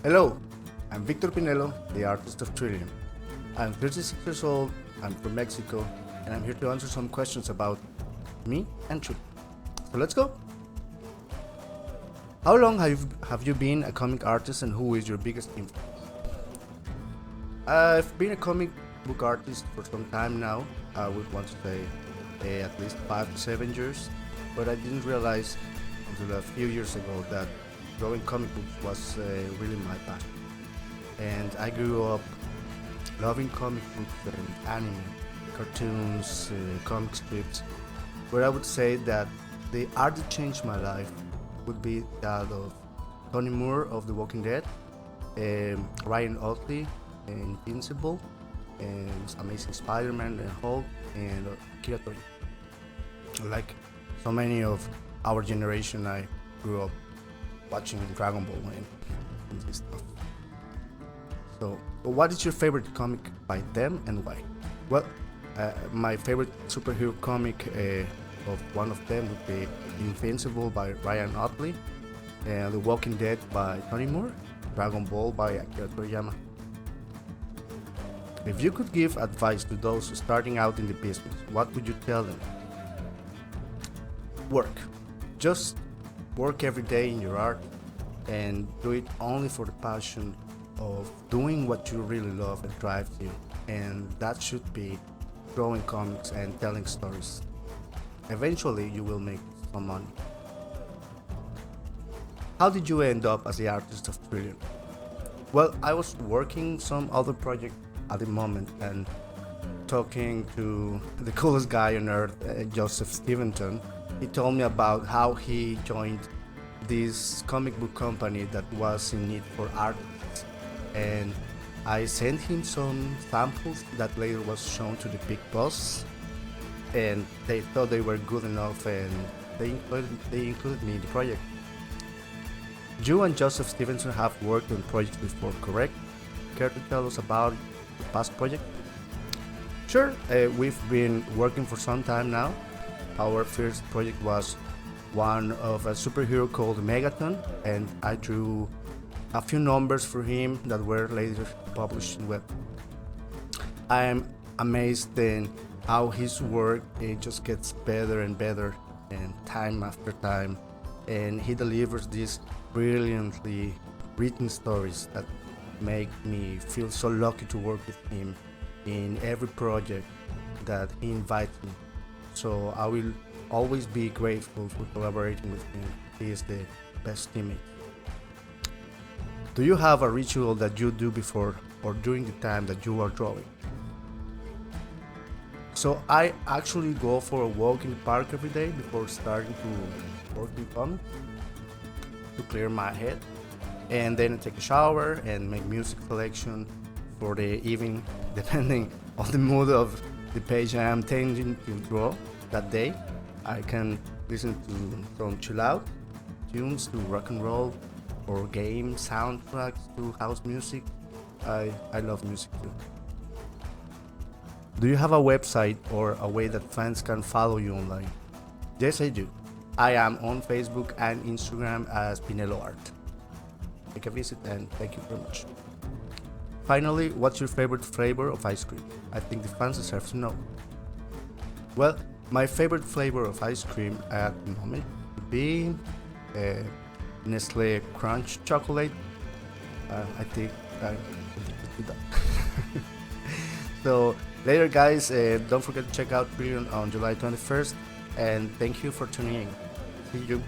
Hello, I'm Victor Pinelo, the artist of Trillium. I'm 36 years old, I'm from Mexico, and I'm here to answer some questions about me and Trillium. So let's go! How long have you been a comic artist, and who is your biggest influence? I've been a comic book artist for some time now. I would want to say at least 5 to 7 years, but I didn't realize until a few years ago that drawing comic books was really my passion. And I grew up loving comic books and anime, cartoons, comic strips, where I would say that the art that changed my life would be that of Tony Moore of The Walking Dead, Ryan Otley, Invincible, and Amazing Spider-Man and Hulk, and Akira Toriyama. Like so many of our generation, I grew up watching Dragon Ball and this stuff. So, what is your favorite comic by them and why? Well, my favorite superhero comic of one of them would be Invincible by Ryan Otley, The Walking Dead by Tony Moore, Dragon Ball by Akira Toriyama. If you could give advice to those starting out in the business, what would you tell them? Work. Just work every day in your art and do it only for the passion of doing what you really love and drives you. And that should be drawing comics and telling stories. Eventually, you will make some money. How did you end up as the artist of Trillium? Well, I was working some other project at the moment and talking to the coolest guy on earth, Joseph Steventon. He told me about how he joined this comic book company that was in need for artists, and I sent him some samples that later was shown to the big boss, and they thought they were good enough, and they included me in the project. You and Joseph Stevenson have worked on projects before, correct? Care to tell us about the past project? Sure, we've been working for some time now. Our first project was one of a superhero called Megaton, and I drew a few numbers for him that were later published in web. I am amazed in how his work just gets better and better, and time after time, and he delivers these brilliantly written stories that make me feel so lucky to work with him in every project that he invites me. So I will always be grateful for collaborating with him. He is the best teammate. Do you have a ritual that you do before or during the time that you are drawing? So I actually go for a walk in the park every day before starting to work in comics to clear my head, and then I take a shower and make music selection for the evening, depending on the mood of the page I am intending to draw that day. I can listen to some chill out tunes, to rock and roll, or game soundtracks, to house music. I love music too. Do you have a website or a way that fans can follow you online? Yes, I do. I am on Facebook and Instagram as Pinelo Art. Take a visit and thank you very much. Finally, what's your favorite flavor of ice cream? I think the fans deserve to know. Well, my favorite flavor of ice cream at the moment would be Nestle Crunch chocolate. I think I will do that. So later, guys, don't forget to check out Brilliant on July 21st, and thank you for tuning in. See you.